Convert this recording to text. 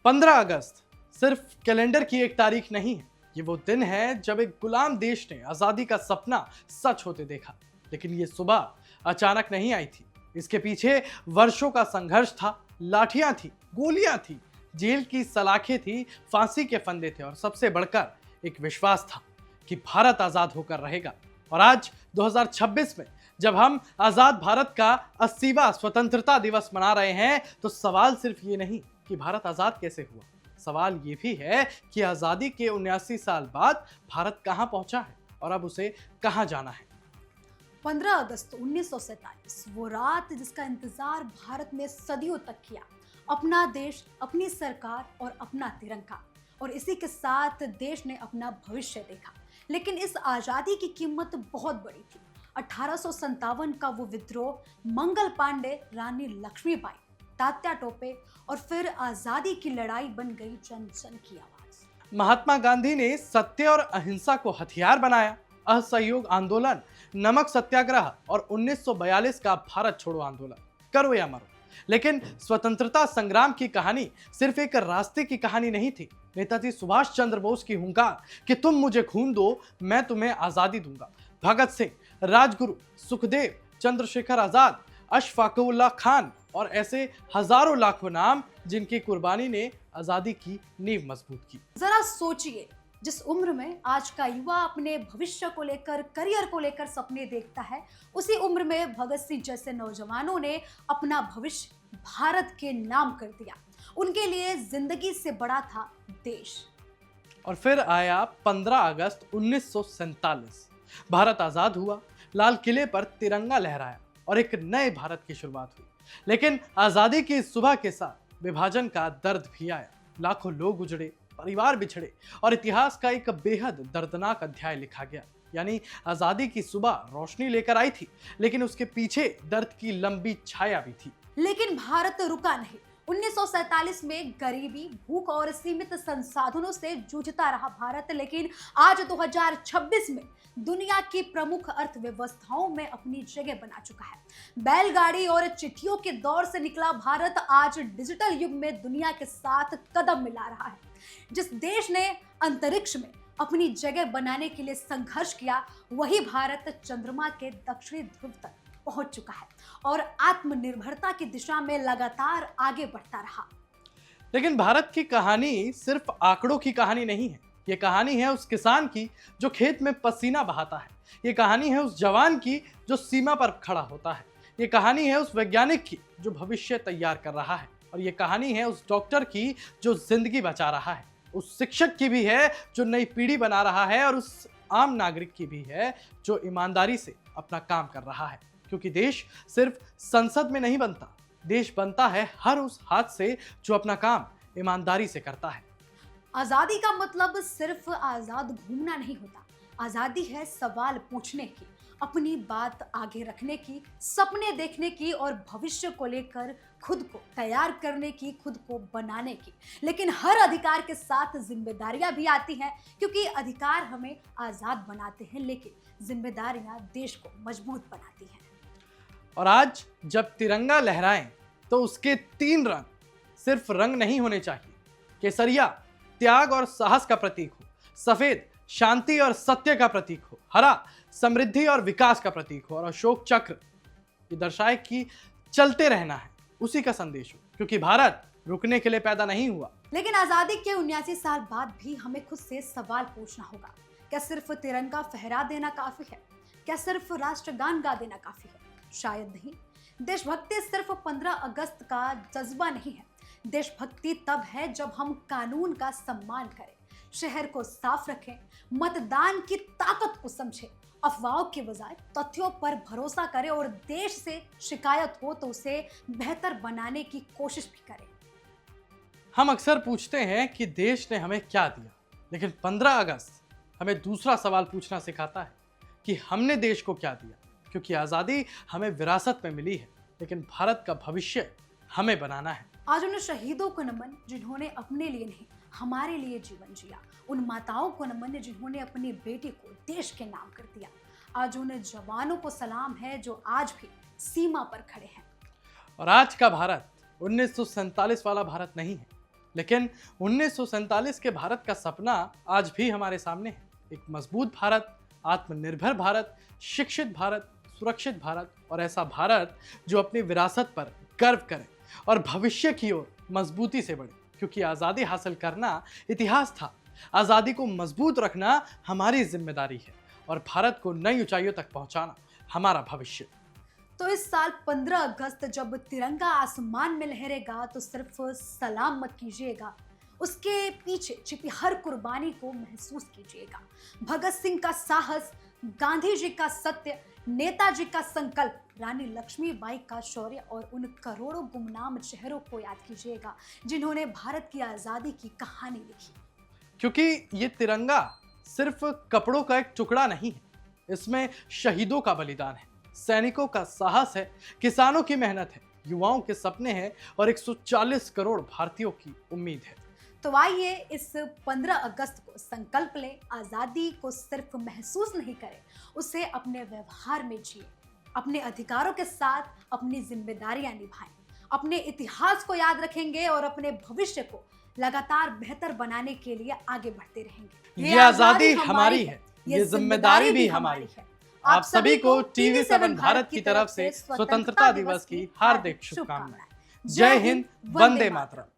15 अगस्त सिर्फ कैलेंडर की एक तारीख नहीं है, ये वो दिन है जब एक गुलाम देश ने आजादी का सपना सच होते देखा। लेकिन ये सुबह अचानक नहीं आई थी, इसके पीछे वर्षों का संघर्ष था। लाठियां थी, गोलियां थी, जेल की सलाखें थी, फांसी के फंदे थे और सबसे बढ़कर एक विश्वास था कि भारत आजाद होकर रहेगा। और आज 2026 में जब हम आजाद भारत का 80वां स्वतंत्रता दिवस मना रहे हैं, तो सवाल सिर्फ ये नहीं कि भारत आजाद कैसे हुआ, सवाल ये भी है कि आजादी के 79 साल बाद भारत कहां पहुंचा है और अब उसे कहां जाना है। 15 अगस्त 1947 वो रात जिसका इंतजार भारत ने सदियों तक किया। अपना देश, अपनी सरकार और अपना तिरंगा, और इसी के साथ देश ने अपना भविष्य देखा। लेकिन इस आजादी की कीमत बहुत बड़ी थी। 1857 का वो विद्रोह, मंगल पांडे, रानी लक्ष्मीबाई, तात्या टोपे और फिर आजादी की लड़ाई बन गई जन जन की आवाज। महात्मा गांधी ने सत्य और अहिंसा को हथियार बनाया। असहयोग आंदोलन, नमक सत्याग्रह और 1942 का भारत छोड़ो आंदोलन, करो या मरो। लेकिन स्वतंत्रता संग्राम की कहानी सिर्फ एक रास्ते की कहानी नहीं थी। नेताजी सुभाष चंद्र बोस की हुंकार कि तुम मुझे खून दो, मैं तुम्हें आजादी दूंगा। भगत सिंह, राजगुरु, सुखदेव, चंद्रशेखर आजाद, अशफाकुल्लाह खान और ऐसे हजारों लाखों नाम जिनकी कुर्बानी ने आजादी की नींव मजबूत की। जरा सोचिए, जिस उम्र में आज का युवा अपने भविष्य को लेकर, करियर को लेकर सपने देखता है, उसी उम्र में भगत सिंह जैसे नौजवानों ने अपना भविष्य भारत के नाम कर दिया। उनके लिए जिंदगी से बड़ा था देश। और फिर आया 15 अगस्त 1947। भारत आजाद हुआ, लाल किले पर तिरंगा लहराया और एक नए भारत की शुरुआत हुई। लेकिन आजादी की इस सुबह के साथ विभाजन का दर्द भी आया। लाखों लोग उजड़े, परिवार बिछड़े और इतिहास का एक बेहद दर्दनाक अध्याय लिखा गया। यानी आजादी की सुबह रोशनी लेकर आई थी, लेकिन उसके पीछे दर्द की लंबी छाया भी थी। लेकिन भारत रुका नहीं। 1947 में गरीबी, भूख और सीमित संसाधनों से जूझता रहा भारत, लेकिन आज 2026 में दुनिया की प्रमुख अर्थव्यवस्थाओं में अपनी जगह बना चुका है। बैलगाड़ी और चिट्ठियों के दौर से निकला भारत आज डिजिटल युग में दुनिया के साथ कदम मिला रहा है। जिस देश ने अंतरिक्ष में अपनी जगह बनाने के लिए संघर्ष किया, वही भारत चंद्रमा के दक्षिणी ध्रुव तक पहुंच चुका है और आत्मनिर्भरता की दिशा में लगातार आगे बढ़ता रहा। लेकिन भारत की कहानी सिर्फ आंकड़ों की कहानी नहीं है। ये कहानी है उस किसान की जो खेत में पसीना बहाता है। ये कहानी है उस जवान की जो सीमा पर खड़ा होता है। ये कहानी है उस वैज्ञानिक की जो भविष्य तैयार कर रहा है। और ये कहानी है उस डॉक्टर की जो जिंदगी बचा रहा है। उस शिक्षक की भी है जो नई पीढ़ी बना रहा है, और उस आम नागरिक की भी है जो ईमानदारी से अपना काम कर रहा है। क्योंकि देश सिर्फ संसद में नहीं बनता, देश बनता है हर उस हाथ से जो अपना काम ईमानदारी से करता है। आजादी का मतलब सिर्फ आजाद घूमना नहीं होता। आजादी है सवाल पूछने की, अपनी बात आगे रखने की, सपने देखने की और भविष्य को लेकर खुद को तैयार करने की, खुद को बनाने की। लेकिन हर अधिकार के साथ जिम्मेदारियां भी आती हैं, क्योंकि अधिकार हमें आजाद बनाते हैं, लेकिन जिम्मेदारियां देश को मजबूत बनाती हैं। और आज जब तिरंगा लहराएं तो उसके 3 रंग सिर्फ रंग नहीं होने चाहिए। केसरिया त्याग और साहस का प्रतीक हो, सफेद शांति और सत्य का प्रतीक हो, हरा समृद्धि और विकास का प्रतीक हो, और अशोक चक्र ये दर्शाए कि चलते रहना है, उसी का संदेश हो। क्योंकि भारत रुकने के लिए पैदा नहीं हुआ। लेकिन आजादी के 79 साल बाद भी हमें खुद से सवाल पूछना होगा, क्या सिर्फ तिरंगा फहरा देना काफी है? क्या सिर्फ राष्ट्रगान गा देना काफी है? शायद नहीं। देशभक्ति सिर्फ 15 अगस्त का जज्बा नहीं है। देशभक्ति तब है जब हम कानून का सम्मान करें, शहर को साफ रखें, मतदान की ताकत को समझें, अफवाहों के बजाय तथ्यों पर भरोसा करें और देश से शिकायत हो तो उसे बेहतर बनाने की कोशिश भी करें। हम अक्सर पूछते हैं कि देश ने हमें क्या दिया, लेकिन 15 अगस्त हमें दूसरा सवाल पूछना सिखाता है कि हमने देश को क्या दिया। क्योंकि आज़ादी हमें विरासत में मिली है, लेकिन भारत का भविष्य हमें बनाना है। आज उन शहीदों को नमन जिन्होंने अपने लिए नहीं, हमारे लिए जीवन जिया। उन माताओं को नमन जिन्होंने अपनी बेटी को देश के नाम कर दिया। आज उन जवानों को सलाम है जो आज भी सीमा पर खड़े हैं। और आज का भारत 1947 वाला भारत नहीं है। लेकिन 1947 के भारत का सपना आज भी हमारे सामने है। एक मजबूत भारत, आत्मनिर्भर भारत, शिक्षित भारत, सुरक्षित भारत और ऐसा भारत जो अपनी विरासत पर गर्व करे और भविष्य की ओर मजबूती से बढ़े। क्योंकि आज़ादी हासिल करना इतिहास था, आज़ादी को मजबूत रखना हमारी जिम्मेदारी है और भारत को नई ऊंचाइयों तक पहुंचाना हमारा भविष्य। तो इस साल 15 अगस्त जब तिरंगा आसमान में लहरेगा तो सिर्फ सलाम मत कीजिएगा, उसके पीछे छिपी हर कुर्बानी को महसूस कीजिएगा। भगत सिंह का साहस, गांधी जी का सत्य, नेताजी का संकल्प, रानी लक्ष्मीबाई का शौर्य और उन करोड़ों गुमनाम चेहरों को याद कीजिएगा जिन्होंने भारत की आजादी की कहानी लिखी। क्योंकि ये तिरंगा सिर्फ कपड़ों का एक टुकड़ा नहीं है, इसमें शहीदों का बलिदान है, सैनिकों का साहस है, किसानों की मेहनत है, युवाओं के सपने हैं और 140 करोड़ भारतीयों की उम्मीद है। तो आइए इस 15 अगस्त को संकल्प लें, आजादी को सिर्फ महसूस नहीं करें, उसे अपने व्यवहार में जिए, अपने अधिकारों के साथ अपनी जिम्मेदारियां निभाएं, अपने इतिहास को याद रखेंगे और अपने भविष्य को लगातार बेहतर बनाने के लिए आगे बढ़ते रहेंगे। ये आजादी हमारी है, ये जिम्मेदारी भी हमारी है। आप सभी को TV7 भारत की तरफ से स्वतंत्रता दिवस की हार्दिक शुभकामनाएं। जय हिंद, वंदे मातरम।